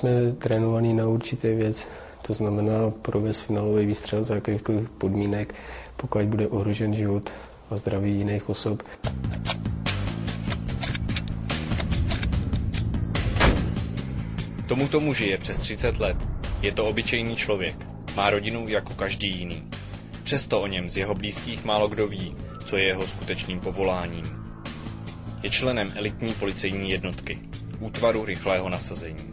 jsme trénovaní na určité věc, to znamená provést finálový výstřel za jakýchkoliv podmínek, pokud bude ohrožen život a zdraví jiných osob. Tomuto muži je přes 30 let. Je to obyčejný člověk. Má rodinu jako každý jiný. Přesto o něm z jeho blízkých málo kdo ví, co je jeho skutečným povoláním. Je členem elitní policejní jednotky, útvaru rychlého nasazení.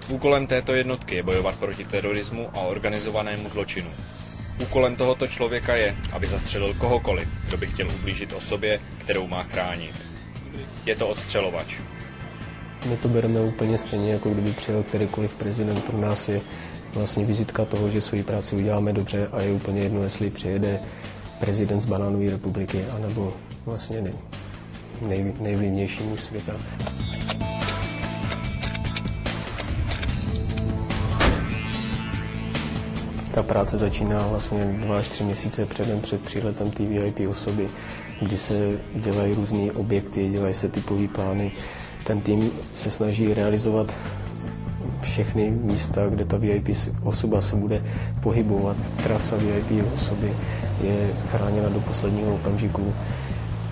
Úkolem této jednotky je bojovat proti terorismu a organizovanému zločinu. Úkolem tohoto člověka je, aby zastřelil kohokoliv, kdo by chtěl ublížit osobě, kterou má chránit. Je to odstřelovač. My to bereme úplně stejně, jako kdyby přijel kterýkoliv prezident. Pro nás je vlastně vizitka toho, že svoji práci uděláme dobře a je úplně jedno, jestli přijede prezident z banánové republiky, anebo vlastně nejvlivnější muž světa. Ta práce začíná vlastně 2 až 3 měsíce před příletem té VIP osoby, kdy se dělají různé objekty, dělají se typové plány. Ten tým se snaží realizovat všechny místa, kde ta VIP osoba se bude pohybovat. Trasa VIP osoby je chráněna do posledního okamžiku.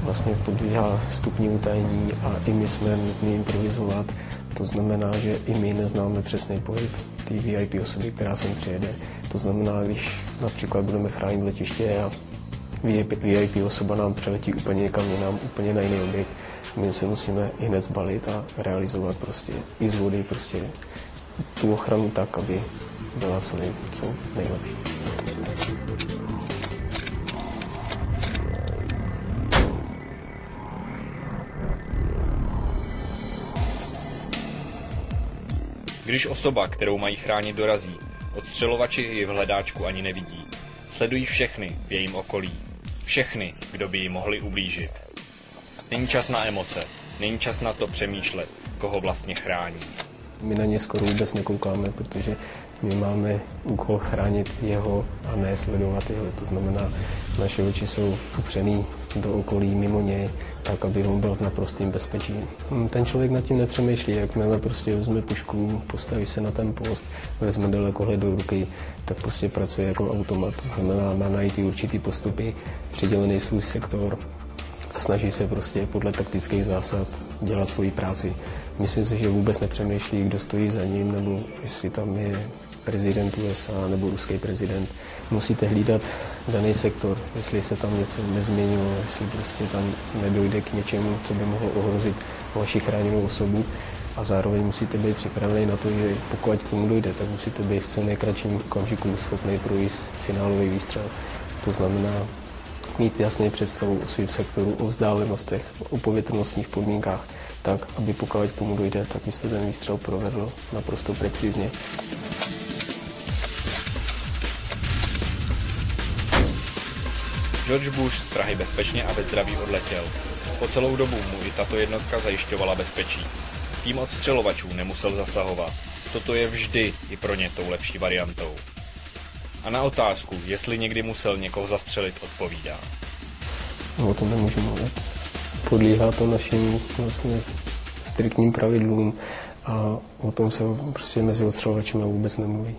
Vlastně podléhá stupni utajení a i my jsme nutní improvizovat. To znamená, že i my neznáme přesný pohyb té VIP osoby, která sem přijede. To znamená, když například budeme chránit letiště a VIP osoba nám přeletí úplně někam jinam, úplně na jiný objekt, my se musíme i hned zbalit a realizovat prostě i z vody prostě tu ochranu tak, aby byla co nejlepší. Když osoba, kterou mají chránit, dorazí, odstřelovači ji v hledáčku ani nevidí. Sledují všechny v jejím okolí. Všechny, kdo by jí mohli ublížit. Není čas na emoce, není čas na to přemýšlet, koho vlastně chrání. My na ně skoro vůbec nekoukáme, protože my máme úkol chránit jeho a ne sledovat jeho. To znamená, naše oči jsou upřený do okolí mimo něj, tak, aby on byl v naprostém bezpečí. Ten člověk nad tím nepřemýšlí, jakmile prostě vezme pušku, postaví se na ten post, vezme dalekohled do ruky, tak prostě pracuje jako automat. To znamená, má najít určitý postupy, přidělený svůj sektor a snaží se prostě podle taktických zásad dělat svoji práci. Myslím si, že vůbec nepřemýšlí, kdo stojí za ním, nebo jestli tam je prezident USA nebo ruský prezident. Musíte hlídat daný sektor, jestli se tam něco nezměnilo, jestli prostě tam nedojde k něčemu, co by mohlo ohrozit vaši chráněnou osobu. A zároveň musíte být připraveni na to, že pokud k tomu dojde, tak musíte být v co nejkratším okamžiku schopný projít finálový výstřel. To znamená mít jasnou představu o svém sektoru, o vzdálenostech, o povětrnostních podmínkách, tak, aby pokud k tomu dojde, tak byste ten výstřel provedl naprosto precizně. George Bush z Prahy bezpečně a ve zdraví odletěl. Po celou dobu mu i tato jednotka zajišťovala bezpečí. Tým odstřelovačů nemusel zasahovat. Toto je vždy i pro ně tou lepší variantou. A na otázku, jestli někdy musel někoho zastřelit, odpovídá. O tom nemůžu mluvit. Podléhá to našim vlastně striktním pravidlům a o tom se prostě mezi odstřelovači vůbec nemluví.